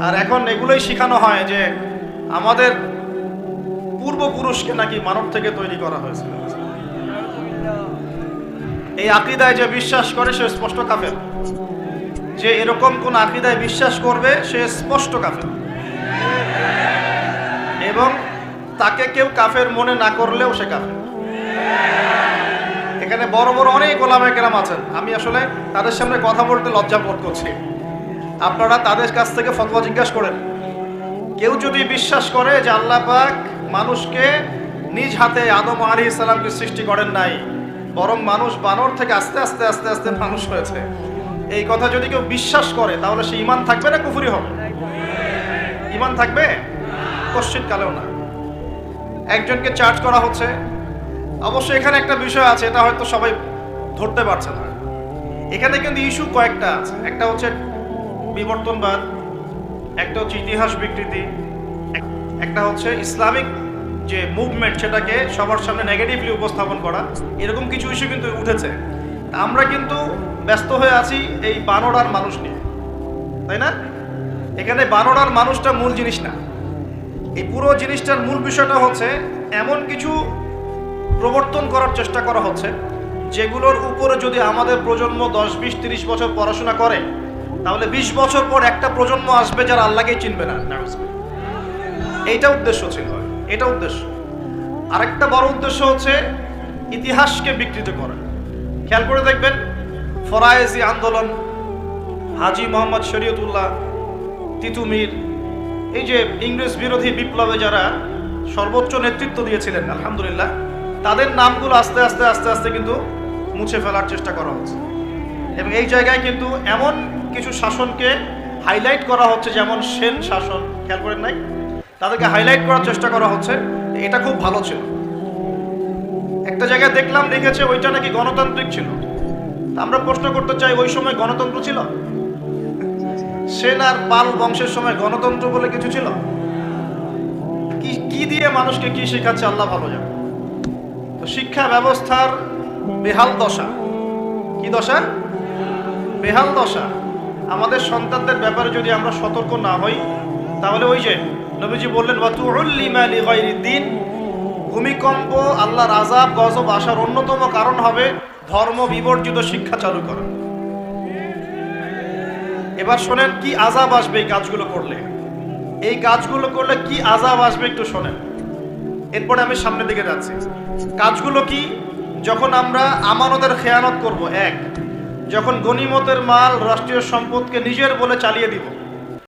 আর এখন এগুলোই শেখানো হয় যে আমাদের পূর্বপুরুষকে নাকি মানব থেকে তৈরি করা হয়েছিল। এই আকীদায় যে বিশ্বাস করে সে স্পষ্ট কাফের, যে এরকম কোন আকীদায় বিশ্বাস করবে সে স্পষ্ট কাফের, এবং তাকে কেউ কাফের মনে না করলেও সে কাফের। এখানে বড় বড় অনেক ওলামায়ে কেরাম আছেন, আমি আসলে তাদের সামনে কথা বলতে লজ্জা বোধ করছি। আপনারা তাদের কাছ থেকে ফতোয়া জিজ্ঞাসা করেন। কেউ যদি বিশ্বাস করে যে আল্লাহ পাক মানুষকে নিজ হাতে আদম আলাইহিস সালামকে সৃষ্টি করেন নাই, বরং মানুষ বানর থেকে আস্তে আস্তে আস্তে আস্তে মানুষ হয়েছে, এই কথা যদি কেউ বিশ্বাস করে তাহলে সে ঈমান থাকবে না কুফরি হবে? ঈমান থাকবে? কোশ্চিন কালেও না। একজনকে চার্জ করা হচ্ছে। অবশ্যই এখানে একটা বিষয় আছে, এটা হয়তো সবাই ধরতে পারছে না। এখানে কিন্তু ইস্যু কয়েকটা আছে। একটা হচ্ছে বিবর্তনবাদ, একটা হচ্ছে ইতিহাস বিকৃতি, একটা হচ্ছে ইসলামিক যে মুভমেন্ট সেটাকে সবার সামনে নেগেটিভলি উপস্থাপন করা। এরকম কিছু ইস্যু কিন্তু উঠেছে। আমরা কিন্তু ব্যস্ত হয়ে আছি এই বানর আর মানুষ নিয়ে, তাই না? এখানে বানর আর মানুষটা মূল জিনিস না। এই পুরো জিনিসটার মূল বিষয়টা হচ্ছে এমন কিছু প্রবর্তন করার চেষ্টা করা হচ্ছে যেগুলোর উপরে যদি আমাদের প্রজন্ম 10, 20, 30 বছর পড়াশোনা করে তাহলে 20 বছর পর একটা প্রজন্ম আসবে যারা আল্লাহকেই চিনবে না। এইটা উদ্দেশ্য ছিল, এটা উদ্দেশ্য। আরেকটা বড় উদ্দেশ্য হচ্ছে ইতিহাসকে বিকৃত করা। খেয়াল করে দেখবেন ফরায়েজি আন্দোলন, হাজী মোহাম্মদ শরীয়তুল্লাহ, তিতুমির, এই যে ইংরেজ বিরোধী বিপ্লবে যারা সর্বোচ্চ নেতৃত্ব দিয়েছিলেন আলহামদুলিল্লাহ, তাদের নামগুলো আস্তে আস্তে আস্তে আস্তে কিন্তু মুছে ফেলার চেষ্টা করা হচ্ছে। এবং এই জায়গায় কিন্তু এমন কিছু শাসনকে হাইলাইট করা হচ্ছে, যেমন সেন শাসন, খেয়াল করেন নাই? তাদেরকে হাইলাইট করার চেষ্টা করা হচ্ছে, এটা খুব ভালো ছিল। একটা জায়গায় দেখলাম লিখেছে ওইটা নাকি গণতান্ত্রিক ছিল। আমরা প্রশ্ন করতে চাই, ওই সময় গণতন্ত্র ছিল? সেন আর পাল বংশের সময় গণতন্ত্র বলে কিছু ছিল? কি দিয়ে মানুষকে কি শেখাচ্ছে আল্লাহ ভালো জানে। তো শিক্ষা ব্যবস্থার বেহাল দশা। কি দশা? বেহাল দশা। আমাদের সন্তানদের ব্যাপারে যদি আমরা সতর্ক না হই তাহলে ওই যে নবীজি বললেন ওয়াতুউল্লিমা লিগাইরিদ্দিন, ভূমিকম্প, আল্লাহর আযাব গজব আসার অন্যতম কারণ হবে ধর্ম বিবর্জিত শিক্ষা চালু করা। এবার শোনেন কি আযাব আসবে এই কাজগুলো করলে। এই কাজগুলো করলে কি আযাব আসবে একটু শোনেন, এরপরে আমি সামনের দিকে যাচ্ছি। কাজগুলো কি? যখন আমরা আমানতের খেয়ানত করব, এক, যখন গনিমতের মাল রাষ্ট্রীয় সম্পদকে নিজের বলে চালিয়ে দিব,